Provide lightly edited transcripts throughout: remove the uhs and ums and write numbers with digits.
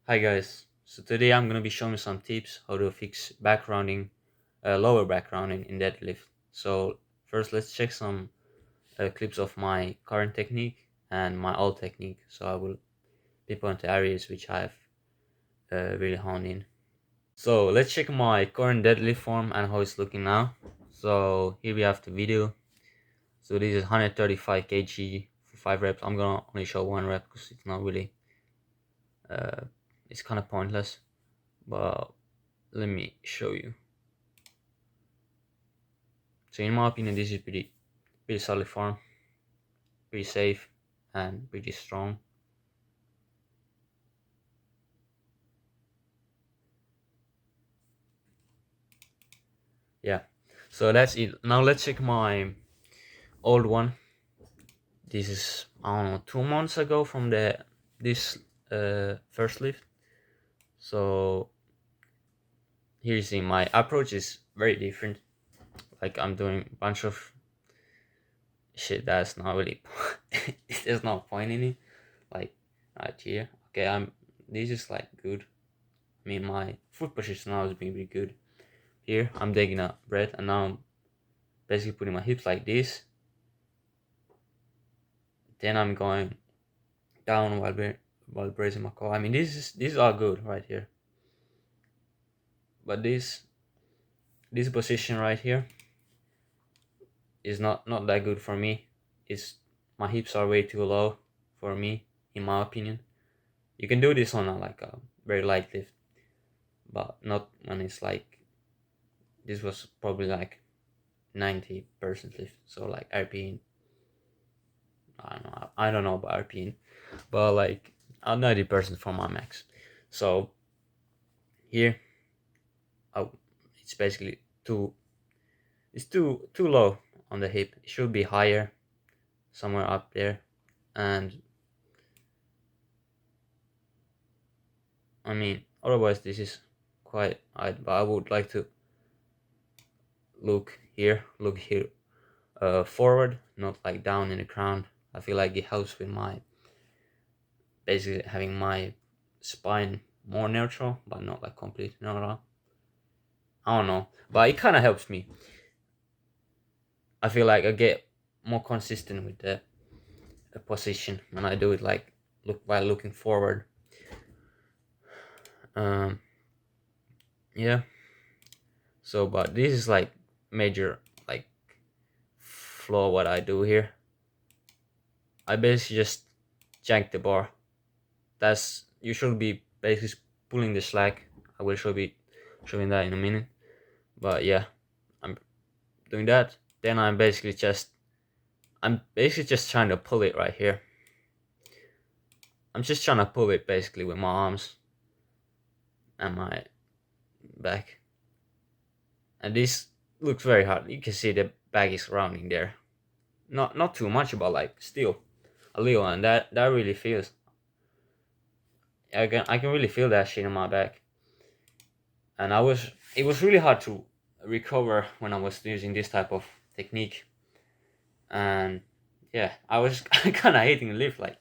Hi guys, so today I'm gonna be showing you some tips how to fix back rounding, lower back rounding in deadlift. So first let's check some clips of my current technique and my old technique. So I will pinpoint the areas which I've really honed in. So let's check my current deadlift form and how it's looking now. So here we have the video. So this is 135 kg for 5 reps. I'm gonna only show 1 rep because it's not really, uh, it's kind of pointless. But let me show you. So in my opinion, this is pretty solid form, pretty safe, and pretty strong. Yeah. So that's it. Now let's check my old one. This is, I don't know, 2 months ago from this first lift. So here you see my approach is very different. Like I'm doing a bunch of shit that's not really there's no point in it. Like right here. Okay, this is like good. I mean my foot position now is being pretty good. Here I'm taking a breath and now I'm basically putting my hips like this. Then I'm going down while bracing my core. I mean these are good right here. But this position right here is not that good for me. It's my hips are way too low for me, in my opinion. You can do this on a very light lift, but not when it's like this was probably like 90% lift. So like RPing, I don't know about RPing, but like 90% for my max. So here, oh, it's basically too low on the hip. It should be higher, somewhere up there. And I mean, otherwise this is quite. But I would like to look here, forward, not like down in the ground. I feel like it helps with my basically having my spine more neutral, but not like completely neutral. I don't know, but it kind of helps me. I feel like I get more consistent with the position when I do it like look while looking forward. Um, yeah. So, but this is like major like flaw what I do here. I basically just jank the bar. That's you should be basically pulling the slack. I will be showing that in a minute. But yeah, I'm doing that. Then I'm basically just trying to pull it right here. I'm just trying to pull it basically with my arms and my back. And this looks very hard. You can see the back is rounding there. Not too much, but like still a little, and that really feels. I can really feel that shit in my back. And it was really hard to recover when I was using this type of technique. And yeah, I was kind of hating the lift. Like,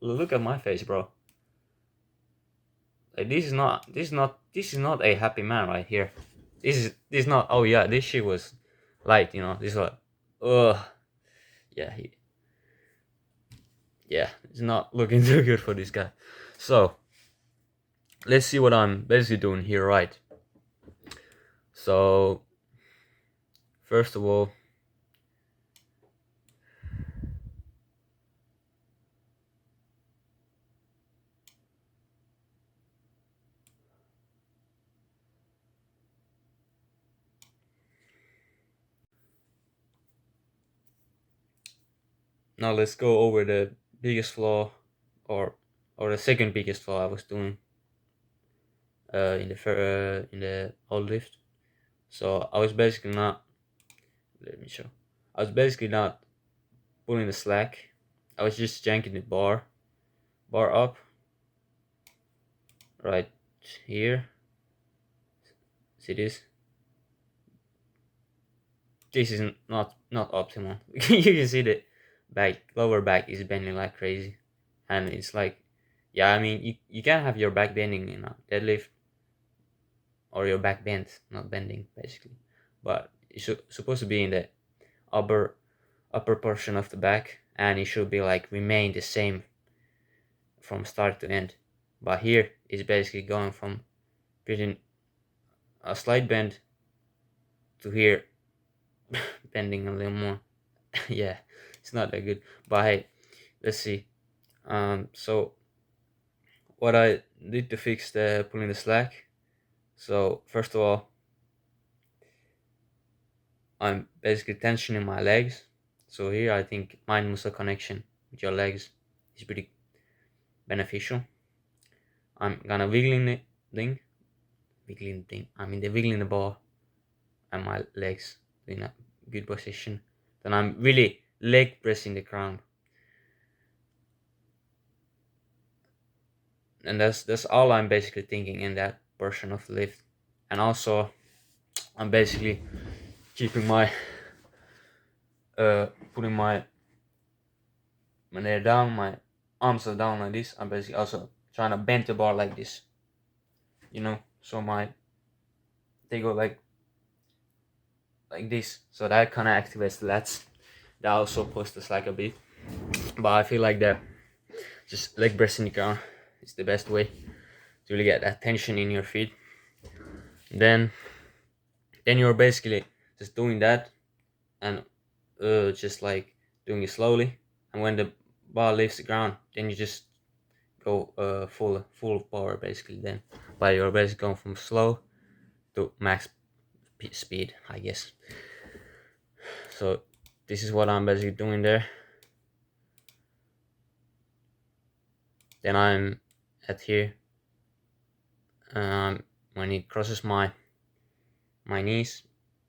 look at my face, bro. Like this is not a happy man right here. This is not. Oh yeah, this shit was light. This is like, ugh, yeah, yeah. It's not looking too good for this guy. So let's see what I'm basically doing here, right? So first of all, now let's go over the biggest flaw, or the second biggest flaw I was doing in the old lift. So I was basically not. Let me show. I was basically not pulling the slack. I was just janking the bar up right here. See this? This is not optimal. You can see the lower back is bending like crazy, and it's like Yeah, I mean, you can have your back bending in a deadlift, or your back bent, not bending basically, but it's supposed to be in the upper upper portion of the back, and it should be like remain the same from start to end. But here it's basically going from pretty a slight bend to here, bending a little more. Yeah, it's not that good. But hey, let's see. So what I did to fix the pulling the slack. So first of all, I'm basically tensioning my legs. So here I think mind muscle connection with your legs is pretty beneficial. I'm gonna wiggling the thing, wiggling thing. I mean the wiggling the ball and my legs in a good position. Then I'm really leg pressing the ground, and that's all I'm basically thinking in that portion of the lift. And also I'm basically keeping my putting my head down, my arms are down like this. I'm basically also trying to bend the bar like this, so they go like this. So that kind of activates the lats. That also pulls the slack a bit. But I feel like that just leg pressing the ground is the best way to really get that tension in your feet. Then you're basically just doing that, and just like doing it slowly. And when the bar leaves the ground, then you just go full power basically. Then, but you're basically going from slow to max speed, I guess. So this is what I'm basically doing there. Then I'm at here. When it crosses my knees,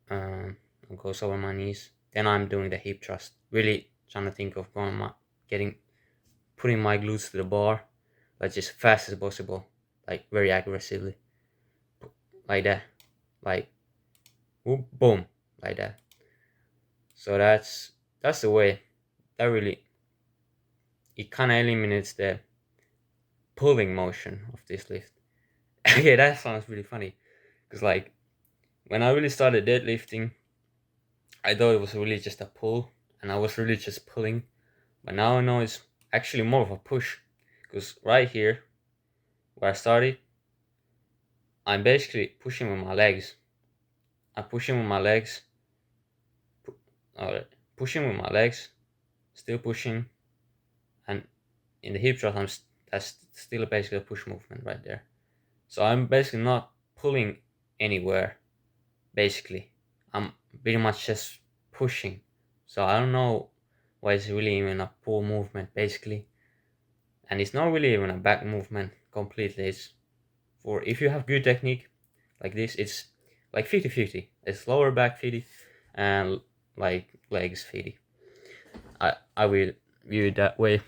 it goes over my knees. Then I'm doing the hip thrust. Really trying to think of putting my glutes to the bar, like just fast as possible, like very aggressively, like that, like whoop, boom, like that. So that's the way. That really, it kind of eliminates the pulling motion of this lift. Okay, that sounds really funny, because like when I really started deadlifting, I thought it was really just a pull, and I was really just pulling. But now I know it's actually more of a push, because right here where I started, I'm basically pushing with my legs. I'm pushing with my legs, pushing with my legs, still pushing, and in the hip thrust, that's still basically a push movement right there. So I'm basically not pulling anywhere. Basically, I'm pretty much just pushing. So I don't know why it's really even a pull movement, basically, and it's not really even a back movement completely. It's for if you have good technique like this, it's like 50-50. It's lower back 50 and like legs 50. I will view it that way.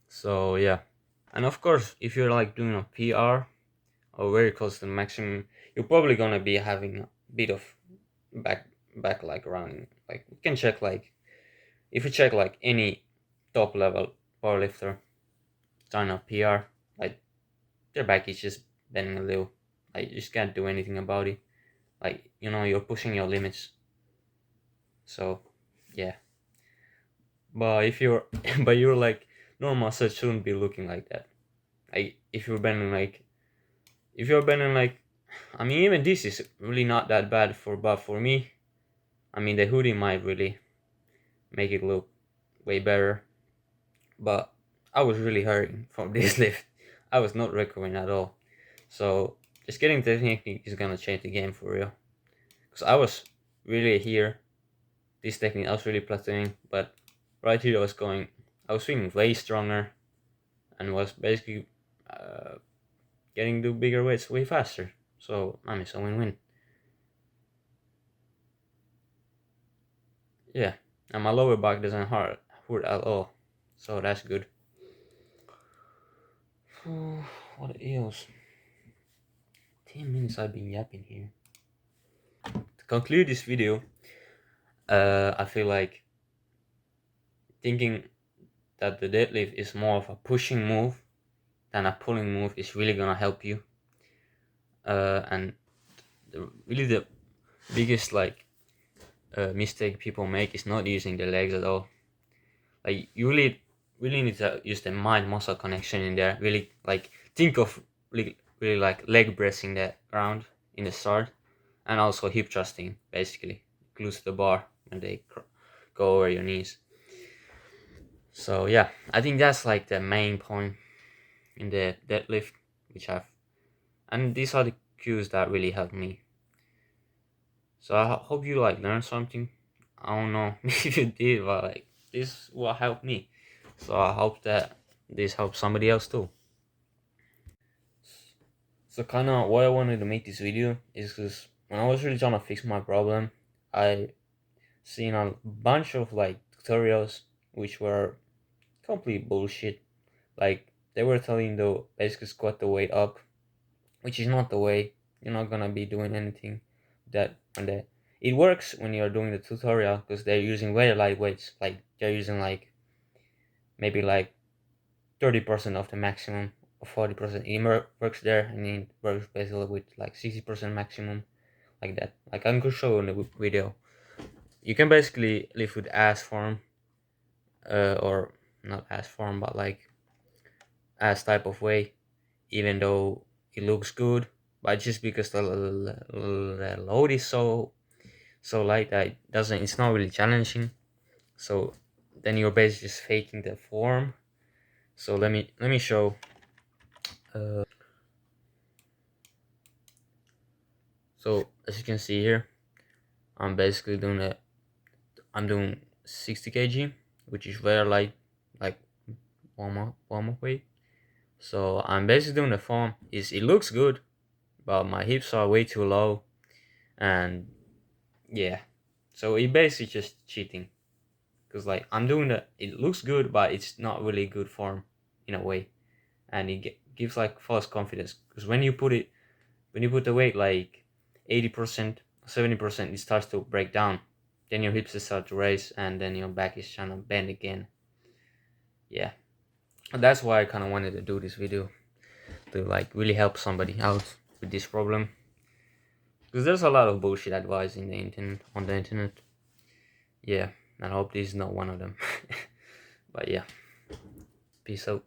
So yeah, and of course, if you're like doing a PR or very close to the maximum, you're probably gonna be having a bit of back like around. Like you can check, like if you check like any top level powerlifter trying a PR, like their back is just bending a little. Like you just can't do anything about it. Like you're pushing your limits. So yeah, but if you're but you're like normal, so it shouldn't be looking like that. Like if you're bending like, I mean, even this is really not that bad but for me, I mean, the hoodie might really make it look way better. But I was really hurting from this lift. I was not recovering at all. So just getting the technique is gonna change the game for real. Because I was really here, this technique, I was really plateauing, but right here I was feeling way stronger, and was basically uh, getting to bigger weights way faster. So I mean, it's a win-win. Yeah, and my lower back doesn't hurt at all, so that's good. What else? 10 minutes I've been yapping here. To conclude this video, I feel like thinking that the deadlift is more of a pushing move than a pulling move is really gonna help you. And really the biggest like mistake people make is not using the legs at all. Like you really need to use the mind muscle connection in there. Really like think of really like leg pressing the ground in the start, and also hip thrusting basically glues to the bar when they go over your knees. So yeah, I think that's like the main point in the deadlift, which I've, and these are the cues that really helped me. So I hope you like learned something. I don't know if you did, but like this what helped me. So I hope that this helps somebody else too. So kind of why I wanted to make this video is because when I was really trying to fix my problem, I seen a bunch of like tutorials which were complete bullshit. Like they were telling to basically squat the weight up, which is not the way. You're not gonna be doing anything that on that. It works when you're doing the tutorial because they're using very light weights. Like they're using like maybe like 30% of the maximum or 40%. It works there, and it works basically with like 60% maximum, like that. Like I can show you in the video. You can basically lift with ass form, or not ass form, but like ass type of way, even though it looks good, but just because the load is so light that it doesn't, it's not really challenging. So then you're basically just faking the form. So let me show. uh, so as you can see here, I'm basically doing it. I'm doing 60 kg, which is very light, like warm up weight. So I'm basically doing the form. It looks good, but my hips are way too low, and yeah, so it basically just cheating, because like I'm doing it looks good, but it's not really good form in a way, and it gives like false confidence, because when you put the weight like 80%, 70%, it starts to break down. Then your hips start to raise, and then your back is trying to bend again. Yeah, and that's why I kind of wanted to do this video, to like really help somebody out with this problem, because there's a lot of bullshit advice in the internet on the internet. Yeah, and I hope this is not one of them. But yeah, peace out.